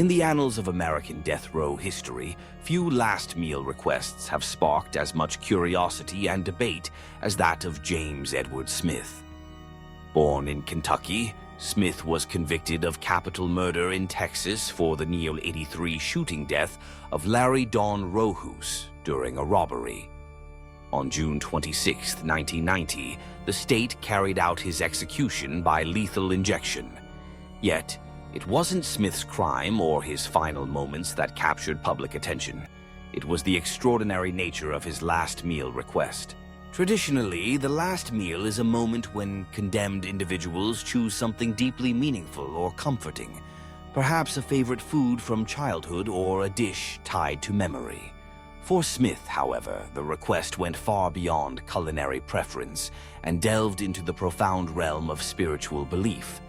In the annals of American death row history, few last meal requests have sparked as much curiosity and debate as that of James Edward Smith. Born in Kentucky, Smith was convicted of capital murder in Texas for the Neil 83 shooting death of Larry Don Rohus during a robbery. On June 26, 1990, the state carried out his execution by lethal injection. Yet, it wasn't Smith's crime or his final moments that captured public attention. It was the extraordinary nature of his last meal request. Traditionally, the last meal is a moment when condemned individuals choose something deeply meaningful or comforting, perhaps a favorite food from childhood or a dish tied to memory. For Smith, however, the request went far beyond culinary preference and delved into the profound realm of spiritual belief.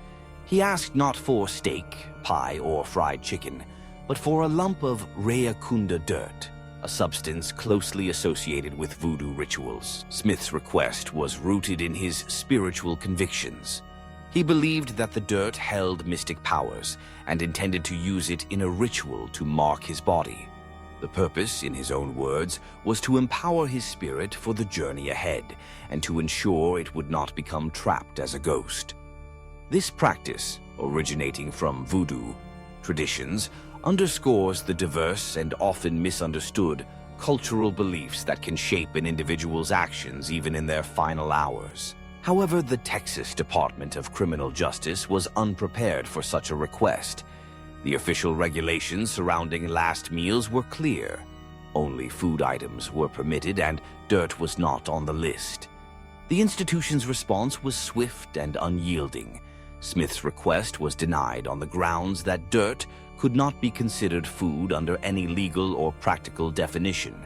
He asked not for steak, pie, or fried chicken, but for a lump of Rayakunda dirt, a substance closely associated with voodoo rituals. Smith's request was rooted in his spiritual convictions. He believed that the dirt held mystic powers and intended to use it in a ritual to mark his body. The purpose, in his own words, was to empower his spirit for the journey ahead and to ensure it would not become trapped as a ghost. This practice, originating from voodoo traditions, underscores the diverse and often misunderstood cultural beliefs that can shape an individual's actions even in their final hours. However, the Texas Department of Criminal Justice was unprepared for such a request. The official regulations surrounding last meals were clear. Only food items were permitted and dirt was not on the list. The institution's response was swift and unyielding. Smith's request was denied on the grounds that dirt could not be considered food under any legal or practical definition.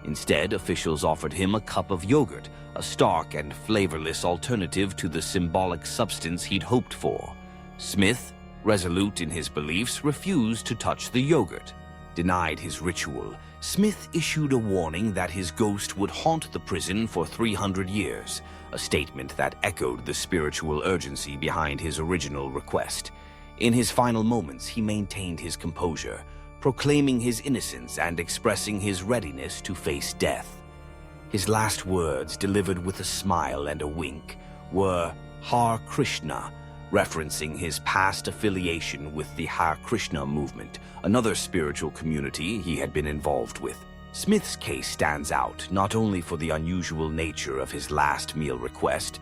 Instead, officials offered him a cup of yogurt, a stark and flavorless alternative to the symbolic substance he'd hoped for. Smith, resolute in his beliefs, refused to touch the yogurt. Denied his ritual, Smith issued a warning that his ghost would haunt the prison for 300 years, a statement that echoed the spiritual urgency behind his original request. In his final moments, he maintained his composure, proclaiming his innocence and expressing his readiness to face death. His last words, delivered with a smile and a wink, were Har Krishna, referencing his past affiliation with the Hare Krishna movement, another spiritual community he had been involved with. Smith's case stands out not only for the unusual nature of his last meal request,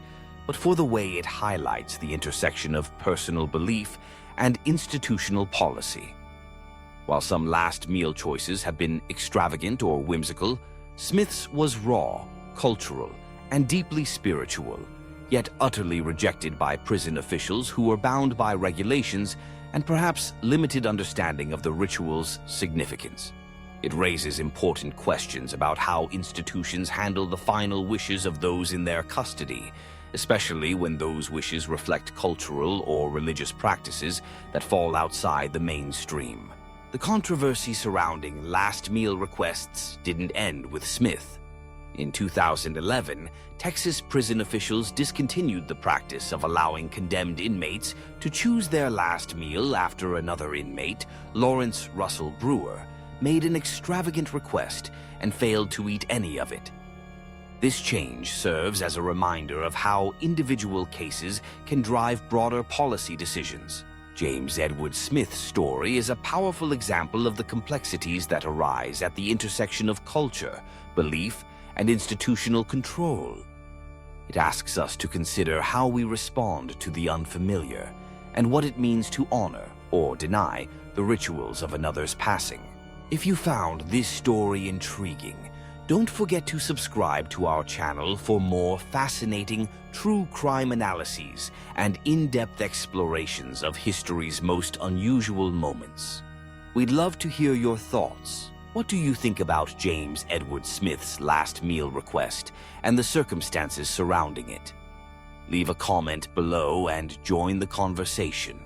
but for the way it highlights the intersection of personal belief and institutional policy. While some last meal choices have been extravagant or whimsical, Smith's was raw, cultural, and deeply spiritual, yet utterly rejected by prison officials who were bound by regulations and perhaps limited understanding of the ritual's significance. It raises important questions about how institutions handle the final wishes of those in their custody, especially when those wishes reflect cultural or religious practices that fall outside the mainstream. The controversy surrounding last meal requests didn't end with Smith. In 2011, Texas prison officials discontinued the practice of allowing condemned inmates to choose their last meal after another inmate, Lawrence Russell Brewer, made an extravagant request and failed to eat any of it. This change serves as a reminder of how individual cases can drive broader policy decisions. James Edward Smith's story is a powerful example of the complexities that arise at the intersection of culture, belief, and institutional control. It asks us to consider how we respond to the unfamiliar and what it means to honor or deny the rituals of another's passing. If you found this story intriguing, don't forget to subscribe to our channel for more fascinating true crime analyses and in-depth explorations of history's most unusual moments. We'd love to hear your thoughts. What do you think about James Edward Smith's last meal request and the circumstances surrounding it? Leave a comment below and join the conversation.